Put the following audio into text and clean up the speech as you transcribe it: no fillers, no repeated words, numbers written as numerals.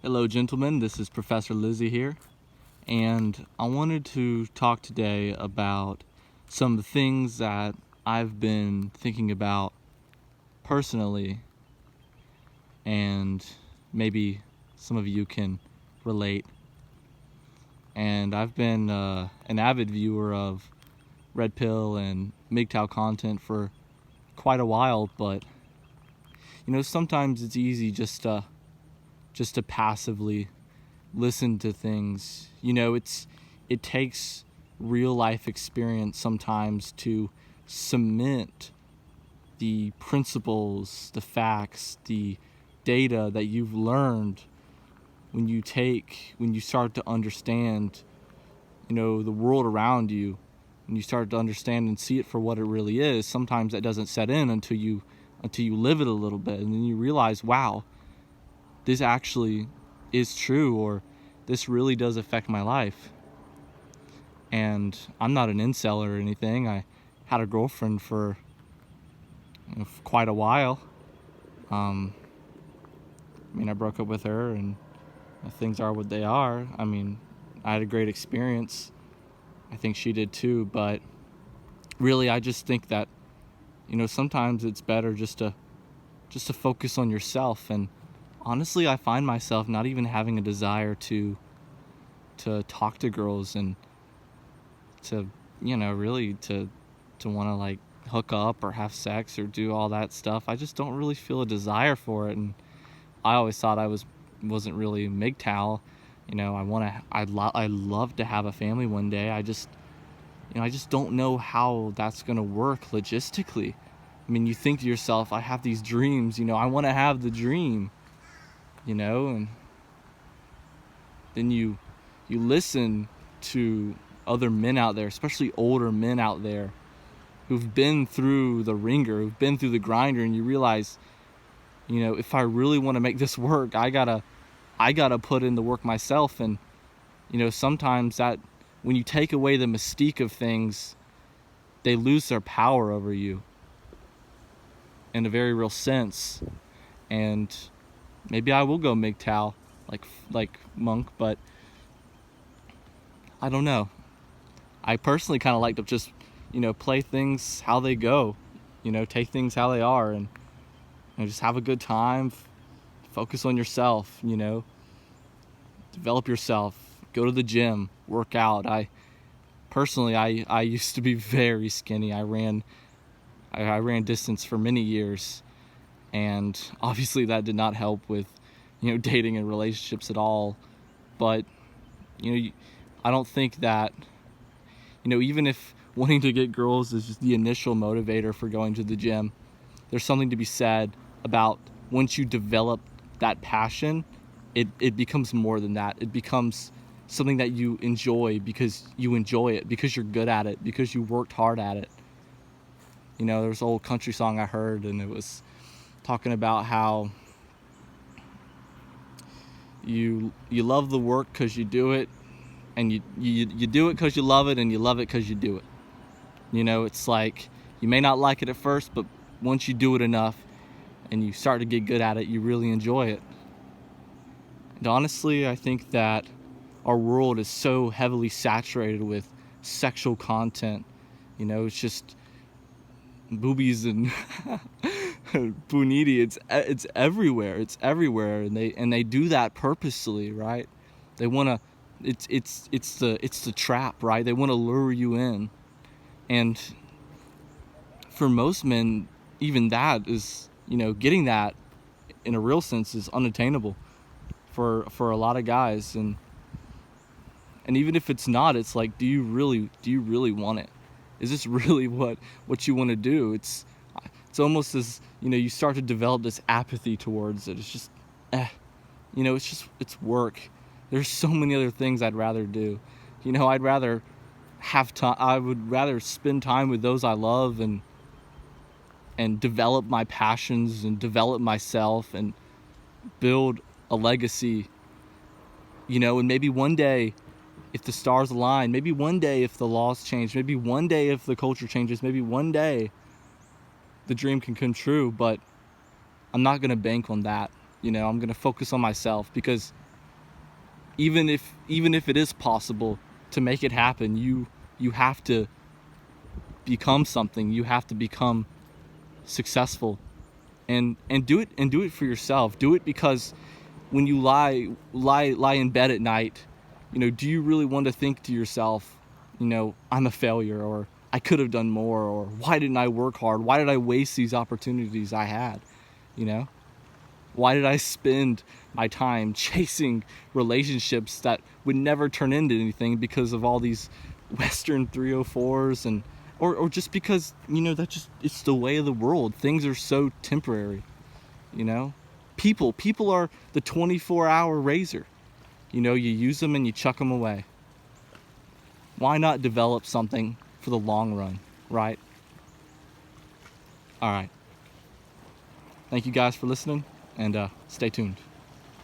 Hello, gentlemen. This is Professor Lizzie here, and I wanted to talk today about some of the things that I've been thinking about personally, and maybe some of you can relate. And I've been an avid viewer of Red Pill and MGTOW content for quite a while, but sometimes it's easy just to passively listen to things. It takes real life experience sometimes to cement the principles, the facts, the data that you've learned when you start to understand, the world around you, and you start to understand and see it for what it really is. Sometimes that doesn't set in until you live it a little bit, and then you realize, wow, this actually is true, or this really does affect my life. And I'm not an incel or anything. I had a girlfriend for quite a while. I broke up with her, and things are what they are. I had a great experience. I think she did too, but really I just think that sometimes it's better just to focus on yourself. And honestly, I find myself not even having a desire to talk to girls and to really to want to like hook up or have sex or do all that stuff. I just don't really feel a desire for it. And I always thought I wasn't really MGTOW. I'd love to have a family one day. I just don't know how that's gonna work logistically. You think to yourself, I have these dreams, I want to have the dream, and then you listen to other men out there, especially older men out there who've been through the ringer, who've been through the grinder, and you realize, if I really want to make this work, I gotta put in the work myself. And sometimes that when you take away the mystique of things, they lose their power over you in a very real sense. And maybe I will go MGTOW like Monk, but I don't know. I personally kind of like to just play things how they go, take things how they are, and just have a good time. Focus on yourself, develop yourself, go to the gym, work out. I used to be very skinny. I ran distance for many years, and obviously that did not help with dating and relationships at all. But I don't think that even if wanting to get girls is just the initial motivator for going to the gym, there's something to be said about once you develop that passion, it becomes more than that. It becomes something that you enjoy because you enjoy it, because you're good at it, because you worked hard at it. There's an old country song I heard, and it was talking about how you love the work because you do it, and you do it because you love it, and you love it because you do it. It's like you may not like it at first, but once you do it enough and you start to get good at it, you really enjoy it. And honestly, I think that our world is so heavily saturated with sexual content. It's just boobies and puniti. It's everywhere. It's everywhere, and they do that purposely, right? They want to. It's the trap, right? They want to lure you in, and for most men, even that is getting that in a real sense is unattainable for a lot of guys. And even if it's not, it's like, do you really want it? Is this really what you want to do? It's almost as you start to develop this apathy towards it. It's just it's work. There's so many other things I'd rather do. I'd rather have time. I would rather spend time with those I love and develop my passions and develop myself and build a legacy. And maybe one day, if the stars align, maybe one day if the laws change, maybe one day if the culture changes, maybe one day the dream can come true. But I'm not going to bank on that. I'm going to focus on myself, because even if it is possible to make it happen, you have to become something. You have to become successful, and do it for yourself. Do it because when you lie in bed at night, do you really want to think to yourself, I'm a failure, or I could have done more, or why didn't I work hard? Why did I waste these opportunities I had? Why did I spend my time chasing relationships that would never turn into anything because of all these Western 304s, and or just because that just, it's the way of the world. Things are so temporary. People are the 24-hour razor. You use them and you chuck them away. Why not develop something for the long run, right? All right. Thank you guys for listening, and stay tuned.